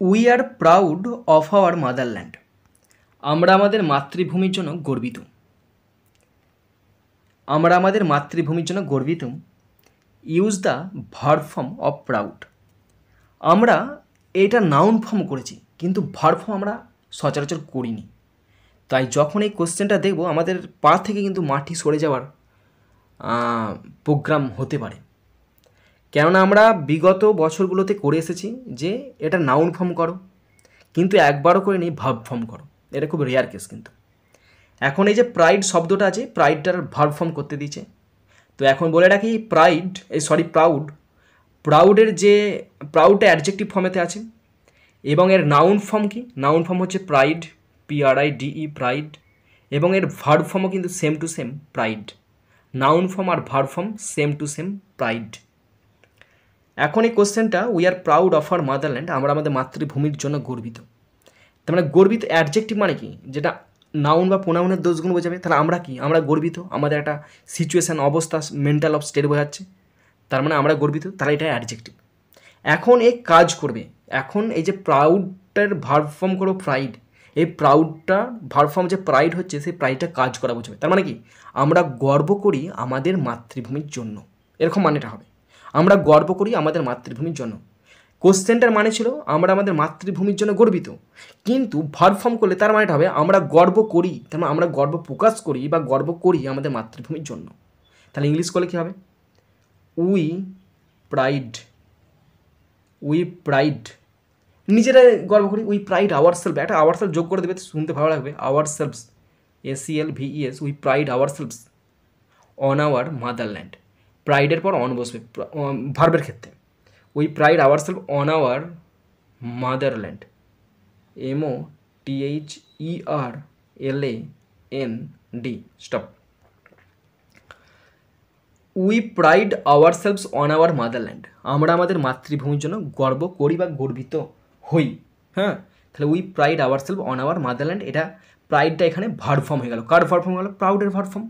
We are proud of our motherland. আমরা আমাদের মাতৃভূমির জন্য গর্বিত। আমরা আমাদের মাতৃভূমির জন্য গর্বিত। Use the verb form of proud. আমরা এটা নাউন ফর্ম করেছি, কিন্তু ভার্ব ফর্ম আমরা সচরাচর করিনি। তাই যখন এই কোশ্চেনটা দেখব, আমাদের পা থেকে কিন্তু মাটি সরে যাওয়ার প্রোগ্রাম হতে পারে। কেননা আমরা বিগত বছরগুলোতে করে এসেছি যে এটা নাউন ফর্ম করো, কিন্তু একবারও করে নিই ভার্ব ফর্ম করো। এটা খুব রেয়ার কেস। কিন্তু এখন এই যে প্রাইড শব্দটা আছে, প্রাইডটার ভার্ব ফর্ম করতে দিচ্ছে। তো এখন বলে রাখি প্রাউডের যে প্রাউডটা অ্যাডজেক্টিভ ফর্মেতে আছে, এবং এর নাউন ফর্ম কি? নাউন ফর্ম হচ্ছে প্রাইড, PRIDE, প্রাইড, এবং এর ভার্ব ফর্মও কিন্তু same to same pride. Noun form আর verb form same to same pride. এখন এই কোশ্চেনটা we are proud of our motherland, আমরা আমাদের মাতৃভূমির জন্য গর্বিত। তার মানে গর্বিত অ্যাডজেক্টিভ মানে কি? যেটা নাউন বা প্রোনাউনের দোষগুণ বোঝাবে। তাহলে আমরা কি? আমরা গর্বিত, আমাদের একটা সিচুয়েশান, অবস্থা, মেন্টাল অফ স্টেট বোঝাচ্ছে। তার মানে আমরা গর্বিত, তাহলে এটা অ্যাডজেক্টিভ। এখন এ কাজ করবে। এখন এই যে প্রাউডটার ভার্ব ফর্ম করো প্রাইড, এই প্রাউডটা ভার্ব ফর্ম যে প্রাইড হচ্ছে, সেই প্রাইডটা কাজ করা বোঝাবে। তার মানে কি? আমরা গর্ব করি আমাদের মাতৃভূমির জন্য, এরকম মানেটা হবে। আমরা গর্ব করি আমাদের মাতৃভূমির জন্য। কোশ্চেনটার মানে ছিল আমরা আমাদের মাতৃভূমির জন্য গর্বিত, কিন্তু ভার্ব ফর্ম করলে তার মানেটা হবে আমরা গর্ব করি। তার মানে আমরা গর্ব প্রকাশ করি বা গর্ব করি আমাদের মাতৃভূমির জন্য। তাহলে ইংলিশ করলে কী হবে? উই প্রাইড, নিজেরা গর্ব করি। উই প্রাইড আওয়ার সেলফ, একটা আওয়ার সেলফ যোগ করে দেবে, শুনতে ভালো লাগবে। Our selves, ACLVES, we pride our selves on our motherland. প্রাইডের পর অন বসবে ভার্বের ক্ষেত্রে। We pride our self on our motherland, MOTHERLAND, stop. We pride our selves on our motherland, আমরা আমাদের মাতৃভূমির জন্য গর্ব করি বা গর্বিত হই। হ্যাঁ, তাহলে we pride our self on our motherland, এটা প্রাইডটা এখানে ভার্ব ফর্ম হয়ে গেল। কার ভার্ব ফর্ম হয়ে গেল? প্রাউডের ভার্ব ফর্ম।